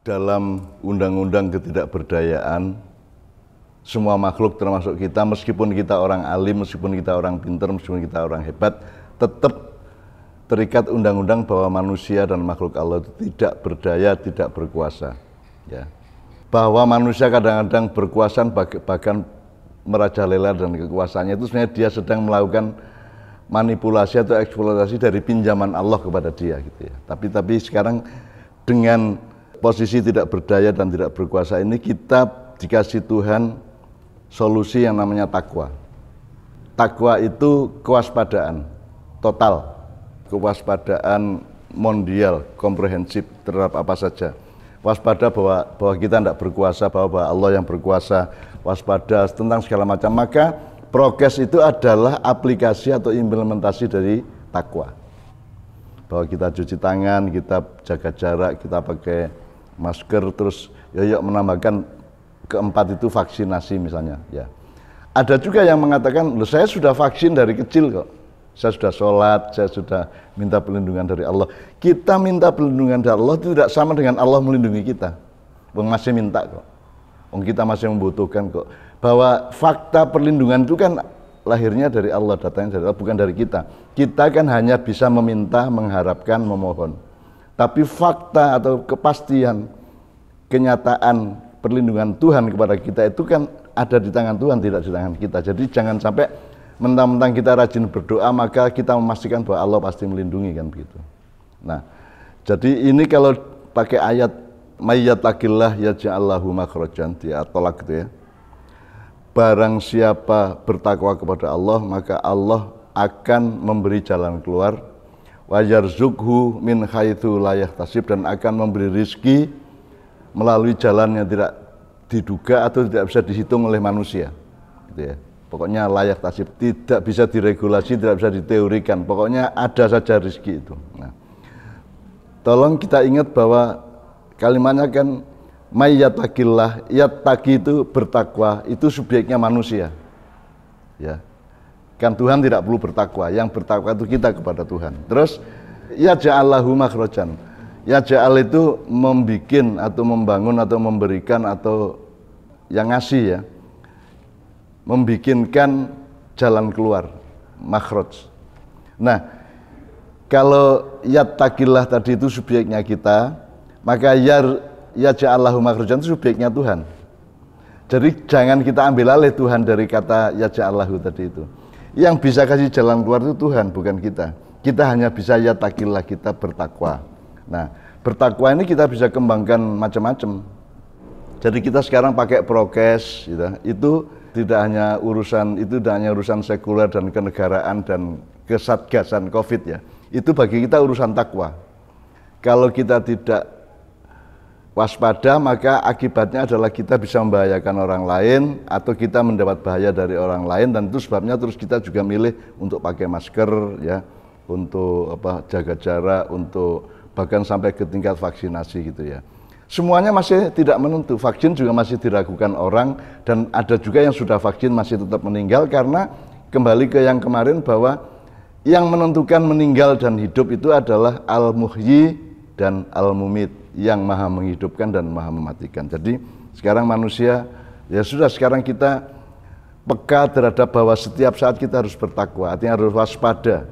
Dalam undang-undang ketidakberdayaan, semua makhluk termasuk kita, meskipun kita orang alim, meskipun kita orang pintar, meskipun kita orang hebat, tetap terikat undang-undang bahwa manusia dan makhluk Allah itu tidak berdaya, tidak berkuasa. Ya. Bahwa manusia kadang-kadang berkuasa, bahkan merajalela dan kekuasaannya itu sebenarnya dia sedang melakukan manipulasi atau eksploitasi dari pinjaman Allah kepada dia, gitu ya. Tapi sekarang dengan posisi tidak berdaya dan tidak berkuasa ini, kita dikasih Tuhan solusi yang namanya takwa. Takwa itu kewaspadaan total, kewaspadaan mondial, komprehensif terhadap apa saja. Waspada bahwa kita tidak berkuasa, bahwa Allah yang berkuasa, waspada tentang segala macam. Maka prokes itu adalah aplikasi atau implementasi dari takwa. Bahwa kita cuci tangan, kita jaga jarak, kita pakai masker, terus menambahkan keempat itu vaksinasi misalnya. Ya. Ada juga yang mengatakan, loh saya sudah vaksin dari kecil kok. Saya sudah sholat, saya sudah minta perlindungan dari Allah. Kita minta perlindungan dari Allah itu tidak sama dengan Allah melindungi kita. Masih minta kok. Kita masih membutuhkan kok. Bahwa fakta perlindungan itu kan lahirnya dari Allah, datanya dari Allah, bukan dari kita. Kita kan hanya bisa meminta, mengharapkan, memohon. Tapi fakta atau kepastian, kenyataan perlindungan Tuhan kepada kita itu kan ada di tangan Tuhan, tidak di tangan kita. Jadi jangan sampai mentang-mentang kita rajin berdoa maka kita memastikan bahwa Allah pasti melindungi, kan begitu. Nah, jadi ini kalau pakai ayat mayyattaqillah yaj'allahu makhrajan, dia tolak gitu ya. Barang siapa bertakwa kepada Allah, maka Allah akan memberi jalan keluar, wa yarzuqhu min haitsu la yahtasib, dan akan memberi rizki melalui jalan yang tidak diduga atau tidak bisa dihitung oleh manusia, gitu ya. Pokoknya layak tasib, tidak bisa diregulasi, tidak bisa diteorikan, pokoknya ada saja rizki itu. Nah, tolong kita ingat bahwa kalimatnya kan mayyattaqillah, yattaqi itu bertakwa, itu subjeknya manusia. Ya. Kan Tuhan tidak perlu bertakwa, yang bertakwa itu kita kepada Tuhan. Terus yaj'allahu makhrajan. Yaj'al itu membikin atau membangun atau memberikan atau yang ngasih ya. Membikinkan jalan keluar, makhraj. Nah, kalau yattaqillah tadi itu subjeknya kita, maka yaj'allahu makhrajan itu subjeknya Tuhan. Jadi jangan kita ambil alih Tuhan dari kata yaj'allahu tadi itu. Yang bisa kasih jalan keluar itu Tuhan, bukan kita. Kita hanya bisa yattaqillah, kita bertakwa. Nah, bertakwa ini kita bisa kembangkan macam-macam. Jadi kita sekarang pakai prokes, gitu. Itu tidak hanya urusan sekuler dan kenegaraan dan kesatgasan COVID ya. Itu bagi kita urusan takwa. Kalau kita tidak waspada, maka akibatnya adalah kita bisa membahayakan orang lain atau kita mendapat bahaya dari orang lain, dan itu sebabnya terus kita juga milih untuk pakai masker ya, untuk jaga jarak, untuk bahkan sampai ke tingkat vaksinasi gitu ya. Semuanya masih tidak menentu, vaksin juga masih diragukan orang, dan ada juga yang sudah vaksin masih tetap meninggal, karena kembali ke yang kemarin bahwa yang menentukan meninggal dan hidup itu adalah Al-Muhyi dan Al-Mumit, yang maha menghidupkan dan maha mematikan. Jadi sekarang manusia, ya sudah, sekarang kita peka terhadap bahwa setiap saat kita harus bertakwa, artinya harus waspada.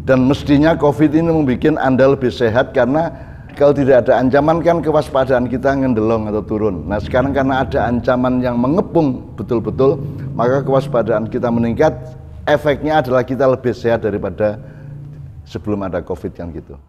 Dan mestinya COVID ini membuat Anda lebih sehat, karena kalau tidak ada ancaman kan kewaspadaan kita ngendelong atau turun. Nah sekarang karena ada ancaman yang mengepung betul-betul, maka kewaspadaan kita meningkat. Efeknya adalah kita lebih sehat daripada sebelum ada COVID kan gitu.